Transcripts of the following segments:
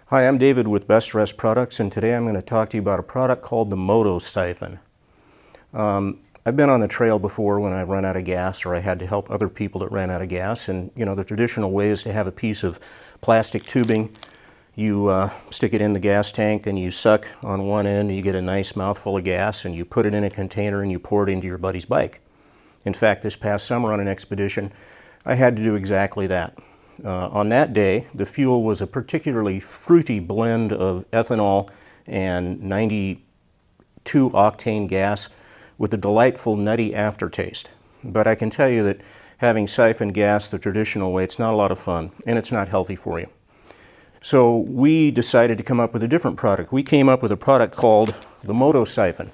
Hi, I'm David with Best Rest Products, and today I'm going to talk to you about a product called the Moto Siphon. I've been on the trail before when I run out of gas, or I had to help other people that ran out of gas, and the traditional way is to have a piece of plastic tubing. You stick it in the gas tank and you suck on one end, and you get a nice mouthful of gas, and you put it in a container and you pour it into your buddy's bike. In fact, this past summer on an expedition, I had to do exactly that. On that day, the fuel was a particularly fruity blend of ethanol and 92 octane gas with a delightful nutty aftertaste. But I can tell you that having siphoned gas the traditional way, it's not a lot of fun, and it's not healthy for you. So we decided to come up with a different product. We came up with a product called the Moto Siphon.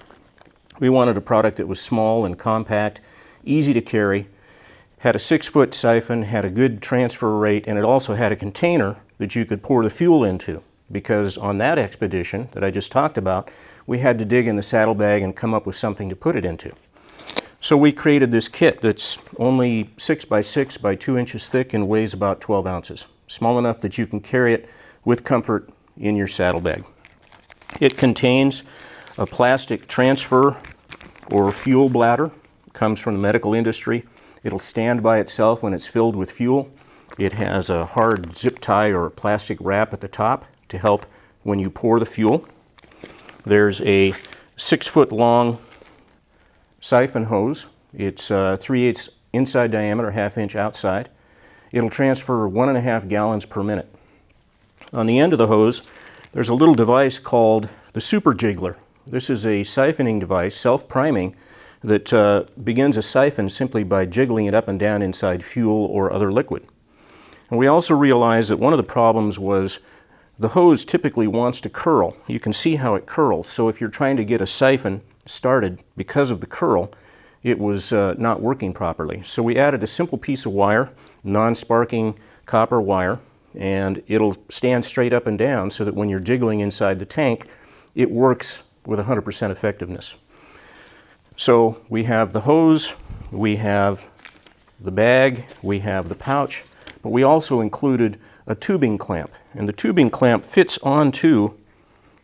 We wanted a product that was small and compact, easy to carry, had a 6-foot siphon, had a good transfer rate, and it also had a container that you could pour the fuel into. Because on that expedition that I just talked about, we had to dig in the saddlebag and come up with something to put it into. So we created this kit that's only 6 by 6 by 2 inches thick and weighs about 12 ounces. Small enough that you can carry it with comfort in your saddlebag. It contains a plastic transfer or fuel bladder. It comes from the medical industry. It'll stand by itself when it's filled with fuel. It has a hard zip tie or plastic wrap at the top to help when you pour the fuel. There's a 6-foot long siphon hose. It's 3/8 inside diameter, 1/2 inch outside. It'll transfer 1.5 gallons per minute. On the end of the hose, there's a little device called the SuperJiggler. This is a siphoning device, self-priming, that begins a siphon simply by jiggling it up and down inside fuel or other liquid. And we also realized that one of the problems was the hose typically wants to curl. You can see how it curls. So if you're trying to get a siphon started because of the curl, it was not working properly. So we added a simple piece of wire, non-sparking copper wire, and it'll stand straight up and down so that when you're jiggling inside the tank, it works with 100% effectiveness. So we have the hose, we have the bag, we have the pouch, but we also included a tubing clamp. And the tubing clamp fits onto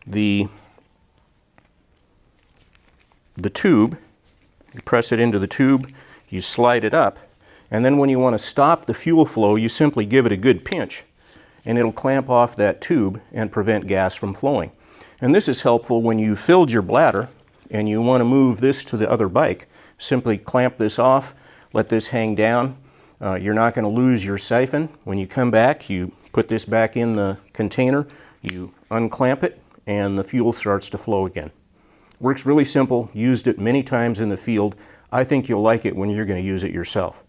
the tube. You press it into the tube, you slide it up, and then when you want to stop the fuel flow, you simply give it a good pinch, and it'll clamp off that tube and prevent gas from flowing. And this is helpful when you filled your bladder and you want to move this to the other bike. Simply clamp this off, let this hang down. You're not going to lose your siphon. When you come back, you put this back in the container, you unclamp it, and the fuel starts to flow again. Works really simple, used it many times in the field. I think you'll like it when you're going to use it yourself.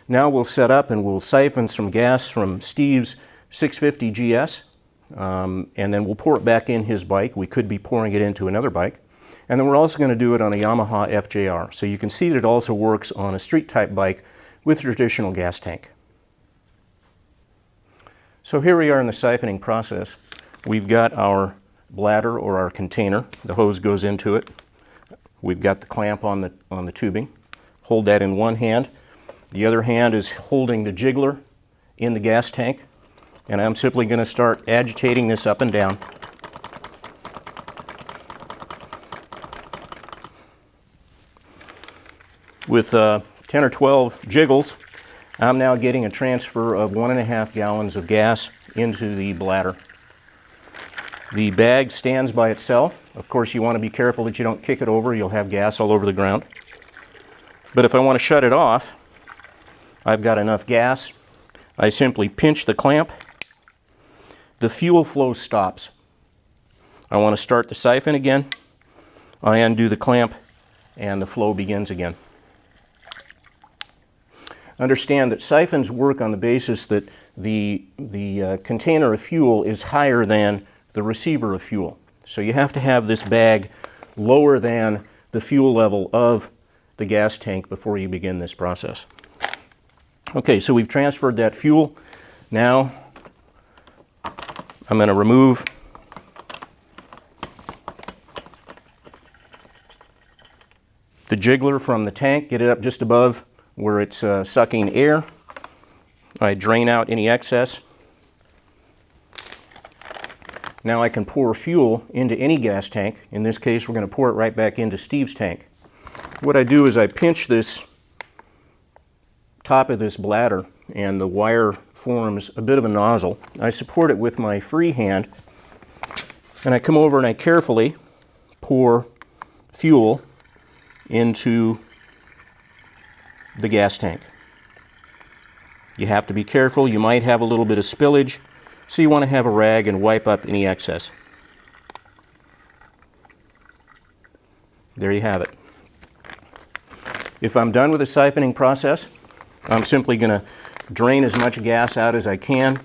Now we'll set up and we'll siphon some gas from Steve's 650 GS, and then we'll pour it back in his bike. We could be pouring it into another bike. And then we're also going to do it on a Yamaha FJR. So you can see that it also works on a street-type bike with a traditional gas tank. So here we are in the siphoning process. We've got our bladder or our container. The hose goes into it. We've got the clamp on the tubing. Hold that in one hand. The other hand is holding the jiggler in the gas tank. And I'm simply going to start agitating this up and down. With 10 or 12 jiggles, I'm now getting a transfer of 1.5 gallons of gas into the bladder. The bag stands by itself. Of course, you want to be careful that you don't kick it over. You'll have gas all over the ground. But if I want to shut it off, I've got enough gas. I simply pinch the clamp. The fuel flow stops. I want to start the siphon again. I undo the clamp, and the flow begins again. Understand that siphons work on the basis that the container of fuel is higher than the receiver of fuel. So you have to have this bag lower than the fuel level of the gas tank before you begin this process. Okay, so we've transferred that fuel. Now I'm going to remove the jiggler from the tank, get it up just above where it's sucking air. I drain out any excess. Now I can pour fuel into any gas tank. In this case, we're going to pour it right back into Steve's tank. What I do is I pinch this top of this bladder, and the wire forms a bit of a nozzle. I support it with my free hand, and I come over and I carefully pour fuel into the gas tank. You have to be careful. You might have a little bit of spillage, so you want to have a rag and wipe up any excess. There you have it. If I'm done with the siphoning process, I'm simply going to drain as much gas out as I can,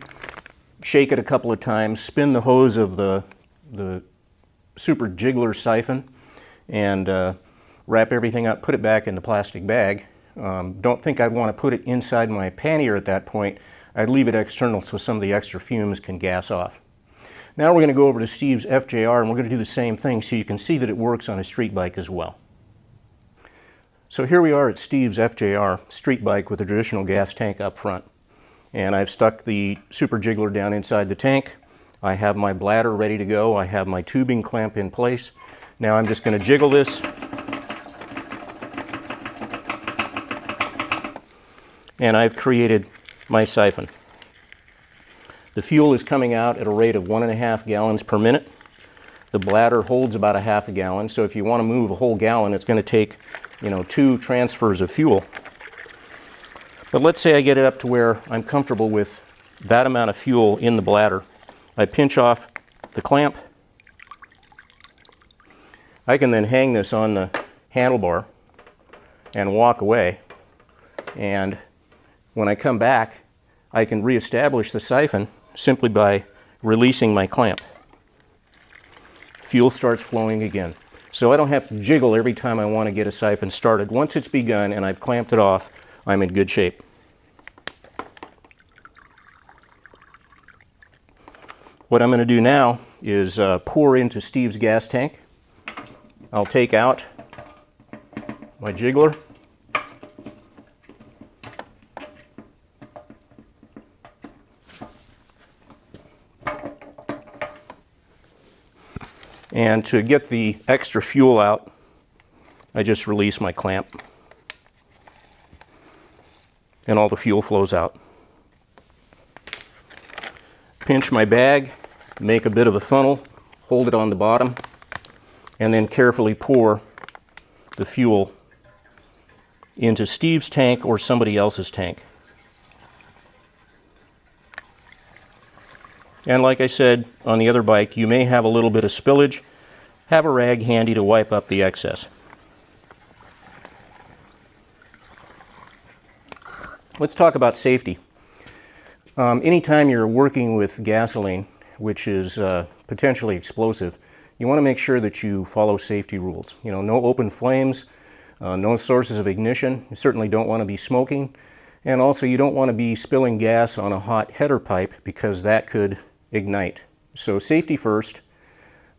shake it a couple of times, spin the hose of the SuperJiggler siphon, and wrap everything up, put it back in the plastic bag. Don't think I'd want to put it inside my pannier at that point. I'd leave it external so some of the extra fumes can gas off. Now we're going to go over to Steve's FJR, and we're going to do the same thing so you can see that it works on a street bike as well. So here we are at Steve's FJR street bike with a traditional gas tank up front. And I've stuck the SuperJiggler down inside the tank. I have my bladder ready to go. I have my tubing clamp in place. Now I'm just going to jiggle this. And I've created my siphon. The fuel is coming out at a rate of 1.5 gallons per minute. The bladder holds about a half a gallon, so if you want to move a whole gallon, it's going to take, 2 transfers of fuel. But let's say I get it up to where I'm comfortable with that amount of fuel in the bladder. I pinch off the clamp. I can then hang this on the handlebar and walk away. And when I come back, I can reestablish the siphon simply by releasing my clamp. Fuel starts flowing again. So I don't have to jiggle every time I want to get a siphon started. Once it's begun and I've clamped it off, I'm in good shape. What I'm going to do now is pour into Steve's gas tank. I'll take out my jiggler. And to get the extra fuel out, I just release my clamp. And all the fuel flows out. Pinch my bag, make a bit of a funnel, hold it on the bottom, and then carefully pour the fuel into Steve's tank or somebody else's tank. And like I said, on the other bike, you may have a little bit of spillage. Have a rag handy to wipe up the excess. Let's talk about safety. Anytime you're working with gasoline, which is potentially explosive, you want to make sure that you follow safety rules. No open flames, no sources of ignition. You certainly don't want to be smoking. And also, you don't want to be spilling gas on a hot header pipe because that could ignite. So safety first,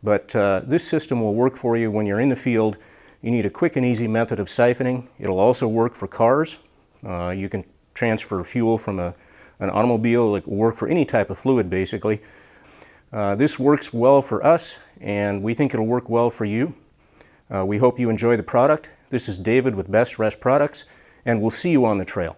but this system will work for you when you're in the field. You need a quick and easy method of siphoning. It'll also work for cars. You can transfer fuel from an automobile. It will work for any type of fluid, basically. This works well for us, and we think it'll work well for you. We hope you enjoy the product. This is David with Best Rest Products, and we'll see you on the trail.